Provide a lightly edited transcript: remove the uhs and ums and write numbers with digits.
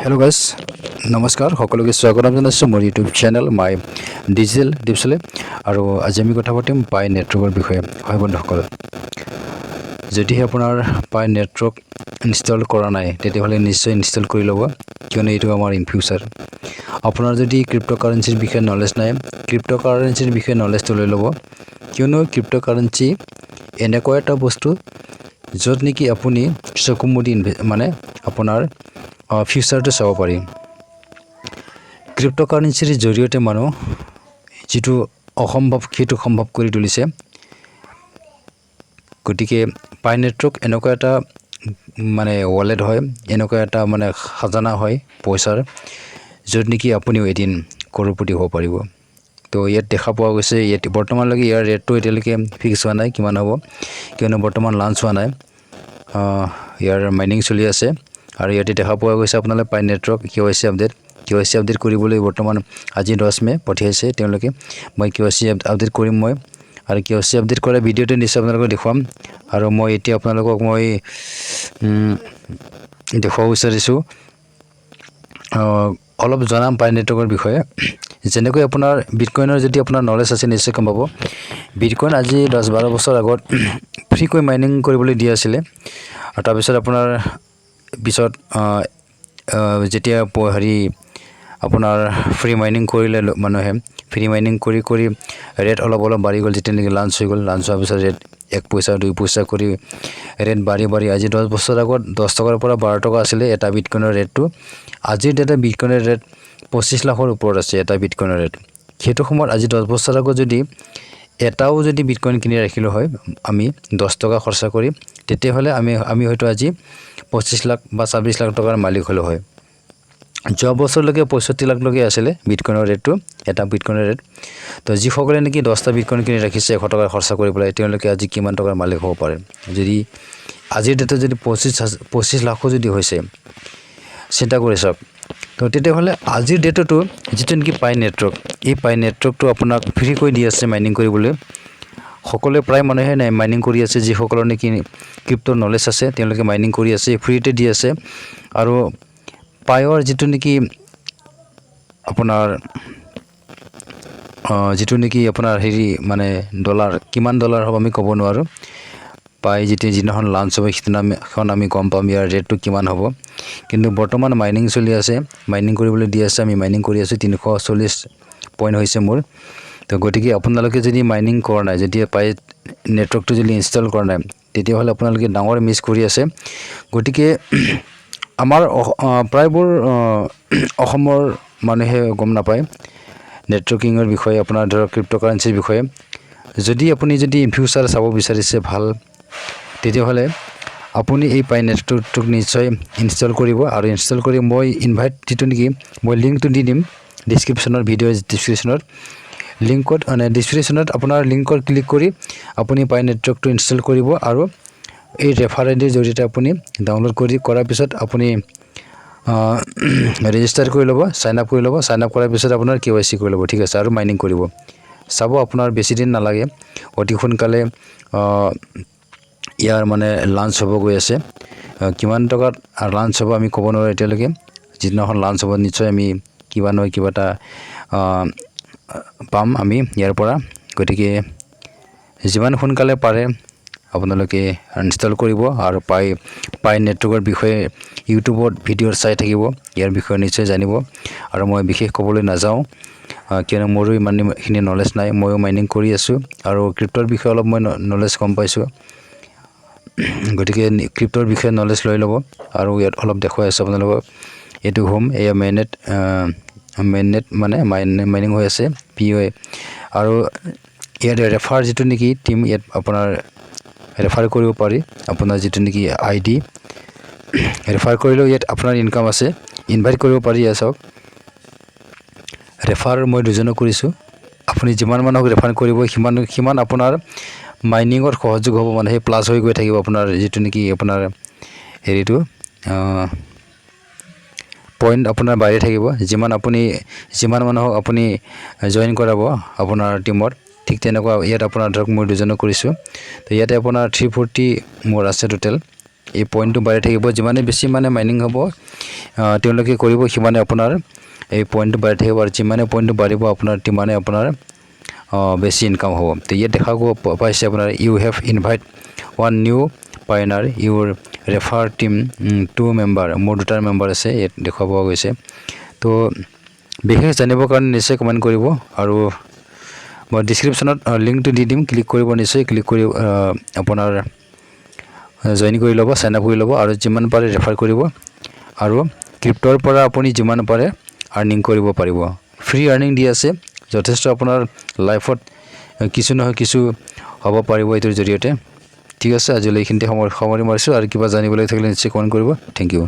hello' গাইছ নমস্কাৰ সকলোকে স্বাগতম জনাইছোঁ মোৰ ইউটিউব চেনেল মাই ডিজিটেল টিপছলৈ আৰু আজি আমি কথা পাতিম পাই নেটৱৰ্কৰ বিষয়ে হয় বন্ধুসকল যদিহে আপোনাৰ পাই নেটৱৰ্ক ইনষ্টল কৰা নাই তেতিয়াহ'লে নিশ্চয় ইনষ্টল কৰি ল'ব কিয়নো এইটো আমাৰ ইন ফিউচাৰ আপোনাৰ যদি ক্ৰিপ্ট'কাৰেঞ্চিৰ বিষয়ে নলেজ নাই ক্ৰিপ্ট'কাৰেঞ্চিৰ বিষয়ে নলেজটো লৈ ল'ব কিয়নো ক্ৰিপ্ট'কাৰেঞ্চি এনেকুৱা এটা বস্তু য'ত নেকি আপুনি চকুমুদি মানে আপোনাৰ ফিউচাৰটো চাব পাৰি ক্ৰিপ্ট'কাৰেঞ্চিৰ জৰিয়তে মানুহ যিটো অসম্ভৱ সেইটো সম্ভৱ কৰি তুলিছে গতিকে পাই নেটৱৰ্ক এনেকুৱা এটা মানে ৱালেট হয় এনেকুৱা এটা মানে খাজানা হয় পইচাৰ য'ত নেকি আপুনিও এদিন কৰ'ৰপতি হ'ব পাৰিব তো ইয়াত দেখা পোৱা গৈছে ইয়াত বৰ্তমানলৈকে ইয়াৰ ৰেটটো এতিয়ালৈকে ফিক্স হোৱা নাই কিমান হ'ব কিয়নো বৰ্তমান লাঞ্চ হোৱা নাই ইয়াৰ মাইনিং চলি আছে আৰু ইয়াতে দেখা পোৱা গৈছে আপোনালোকে পাই নেটৱৰ্ক KYC আপডেট কৰিবলৈ বৰ্তমান আজি 10 মে পঠিয়াইছে তেওঁলোকে মই KYC আপডেট কৰিম মই আৰু KYC আপডেট কৰা ভিডিঅ'টো নিশ্চয় আপোনালোকক দেখুৱাম আৰু মই এতিয়া আপোনালোকক মই দেখুৱাব বিচাৰিছোঁ অলপ জনাম পাই নেটৱৰ্কৰ বিষয়ে যেনেকৈ আপোনাৰ বিটকইনৰ যদি আপোনাৰ নলেজ আছে নিশ্চয় গম পাব বিটকইন আজি 10-12 বছৰ আগত ফ্ৰীকৈ মাইনিং কৰিবলৈ দিয়া আছিলে আৰু তাৰপিছত আপোনাৰ পিছত যেতিয়া আপোনাৰ ফ্ৰী মাইনিং কৰিলে মানুহে ফ্ৰী মাইনিং কৰি ৰেট অলপ বাঢ়ি গ'ল যেতিয়া নেকি লাঞ্চ হৈ গ'ল লাঞ্চ হোৱাৰ পিছত ৰেট 1 পইচা 2 পইচা কৰি ৰেট বাঢ়ি আজি 10 বছৰ আগত 10 টকাৰ পৰা 12 টকা আছিলে এটা বিটকইনৰ ৰেটটো আজিৰ ডেটা বিটকইনৰ ৰেট 25 লাখৰ ওপৰত আছে এটা বিটকইনৰ ৰেট সেইটো সময়ত আজি 10 বছৰ আগত যদি এটাও যদি বিটকইন কিনি ৰাখিলো হয় আমি 10 টকা খৰচা কৰি তেতিয়াহ'লে আমি হয়তো আজি 25 লাখ বা 26 লাখ টকাৰ মালিক হলো হয় যোৱা বছৰলৈকে 65 লাখলৈকে আছিলে বিটকইনৰ ৰেটটো এটা বিটকইনৰ ৰেট তো যিসকলে নেকি 10টা বিটকইন কিনি ৰাখিছে 100 টকা খৰচা কৰি পেলাই তেওঁলোকে আজি কিমান টকাৰ মালিক হ'ব পাৰে যদি আজিৰ ডেটত যদি 25 লাখো যদি হৈছে চিন্তা কৰি চাওক তো তেতিয়াহ'লে আজিৰ ডেটতো যিটো নেকি পাই নেটৱৰ্ক এই পাই নেটৱৰ্কটো আপোনাক ফ্ৰীকৈ দি আছে মাইনিং কৰিবলৈ সকলোৱে প্ৰায় মানুহে নাই মাইনিং কৰি আছে যিসকলৰ নেকি ক্ৰিপ্টৰ নলেজ আছে তেওঁলোকে মাইনিং কৰি আছে ফ্ৰীতে দি আছে আৰু পায়ৰ যিটো নেকি আপোনাৰ যিটো নেকি আপোনাৰ মানে ডলাৰ কিমান ডলাৰ হ'ব আমি ক'ব নোৱাৰো পাই যিদিনাখন লাঞ্চ হ'ব সিদিনাখন আমি গম পাম ইয়াৰ ৰেটটো কিমান হ'ব কিন্তু বৰ্তমান মাইনিং চলি আছে মাইনিং কৰিবলৈ দি আছে আমি মাইনিং কৰি আছো 340 পইণ্ট হৈছে মোৰ তো গতিকে আপোনালোকে যদি মাইনিং কৰা নাই যদি পাই নেটৱৰ্কটো যদি ইনষ্টল কৰা নাই তেতিয়াহ'লে আপোনালোকে ডাঙৰ মিছ কৰি আছে গতিকে আমাৰ প্ৰায়বোৰ অসমৰ মানুহে গম নাপায় নেটৱৰ্কিঙৰ বিষয়ে আপোনাৰ ধৰক ক্ৰিপ্ট'কাৰেঞ্চিৰ বিষয়ে যদি আপুনি ইন ফিউচাৰ চাব বিচাৰিছে ভাল তেতিয়াহ'লে আপুনি এই পাই নেটৱৰ্কটোক নিশ্চয় ইনষ্টল কৰিব আৰু ইনষ্টল কৰি মই ইনভাইট যিটো নেকি মই লিংকটো দি দিম ডেছক্ৰিপশ্যনৰ ভিডিঅ' ডেছক্ৰিপশ্যনত লিংকত ডেছক্ৰিপশ্যনত আপোনাৰ লিংকত ক্লিক কৰি আপুনি পাই নেটৱৰ্কটো ইনষ্টল কৰিব আৰু এই ৰেফাৰেন্সৰ জৰিয়তে আপুনি ডাউনলোড কৰাৰ পিছত আপুনি ৰেজিষ্টাৰ কৰি ল'ব সাইন আপ কৰি ল'ব সাইন আপ কৰাৰ পিছত আপোনাৰ KYC কৰি ল'ব ঠিক আছে আৰু মাইনিং কৰিব চাব আপোনাৰ বেছি দিন নালাগে অতি সোনকালে ইয়াৰ মানে লাঞ্চ হ'ব গৈ আছে কিমান টকাত লাঞ্চ হ'ব আমি ক'ব নোৱাৰো এতিয়ালৈকে যিদিনাখন লাঞ্চ হ'ব নিশ্চয় আমি কিবা নহয় কিবা এটা পাম আমি ইয়াৰ পৰা গতিকে যিমান সোনকালে পাৰে আপোনালোকে ইনষ্টল কৰিব আৰু পাই নেটৱৰ্কৰ বিষয়ে ইউটিউবত ভিডিঅ' চাই থাকিব ইয়াৰ বিষয়ে নিশ্চয় জানিব আৰু মই বিশেষ ক'বলৈ নাযাওঁ কিয়নো মোৰো ইমানখিনি নলেজ নাই ময়ো মাইনিং কৰি আছোঁ আৰু ক্ৰিপ্টৰ বিষয়ে অলপ মই নলেজ গম পাইছোঁ গতিকে ক্ৰিপ্টৰ বিষয়ে নলেজ লৈ ল'ব আৰু ইয়াত অলপ দেখুৱাই আছোঁ আপোনালোকক এইটো হোম এয়া মেইননেট মানে মাইনিং হৈ আছে POA আৰু ইয়াত ৰেফাৰ যিটো নেকি টিম ইয়াত আপোনাৰ ৰেফাৰ কৰিব পাৰি আপোনাৰ যিটো নেকি ID ৰেফাৰ কৰিলেও ইয়াত আপোনাৰ ইনকাম আছে ইনভাইট কৰিব পাৰি চাওক ৰেফাৰ মই দুজনক কৰিছোঁ আপুনি যিমান মানুহক ৰেফাৰ কৰিব সিমান আপোনাৰ মাইনিঙৰ সহযোগ হ'ব মানে প্লাস হৈ গৈ থাকিব আপোনাৰ যিটো নেকি আপোনাৰ হেৰিটো পইণ্ট আপোনাৰ বাঢ়ি থাকিব যিমান মানুহক আপুনি জয়েন কৰাব আপোনাৰ টিমত ঠিক তেনেকুৱা ইয়াত আপোনাৰ ধৰক মই দুজনক কৰিছোঁ তো ইয়াতে আপোনাৰ 340 মোৰ আছে টোটেল এই পইণ্টটো বাঢ়ি থাকিব যিমানে বেছি মানে মাইনিং হ'ব তেওঁলোকে কৰিব সিমানে আপোনাৰ এই পইণ্টটো বাঢ়ি থাকিব আৰু যিমানে পইণ্টটো বাঢ়িব আপোনাৰ তিমানে আপোনাৰ বেছি ইনকাম হ'ব তো ইয়াত দেখা পাইছে আপোনাৰ you have invite one new pioneer your refer team 2 member মোৰ 2টা মেম্বাৰ আছে ইয়াত দেখা পোৱা গৈছে তো বিশেষ জানিবৰ কাৰণে নিশ্চয় কমেণ্ট কৰিব আৰু মই ডিছক্ৰিপশ্যনত লিংকটো দি দিম ক্লিক কৰিব নিশ্চয় ক্লিক কৰি আপোনাৰ জইন কৰি ল'ব সাইন আপ কৰি ল'ব আৰু যিমান পাৰে ৰেফাৰ কৰিব আৰু ক্ৰিপ্টৰ পৰা আপুনি যিমান পাৰে আৰ্নিং কৰিব পাৰিব ফ্ৰী আৰ্নিং দি আছে যথেষ্ট আপোনাৰ লাইফত কিছু নহয় কিছু হ'ব পাৰিব এইটোৰ জৰিয়তে ঠিক আছে আজিলৈ এইখিনিতে সামৰি মাৰিছোঁ আৰু কিবা জানিবলৈ থাকিলে নিশ্চয় কমেণ্ট কৰিব থেংক ইউ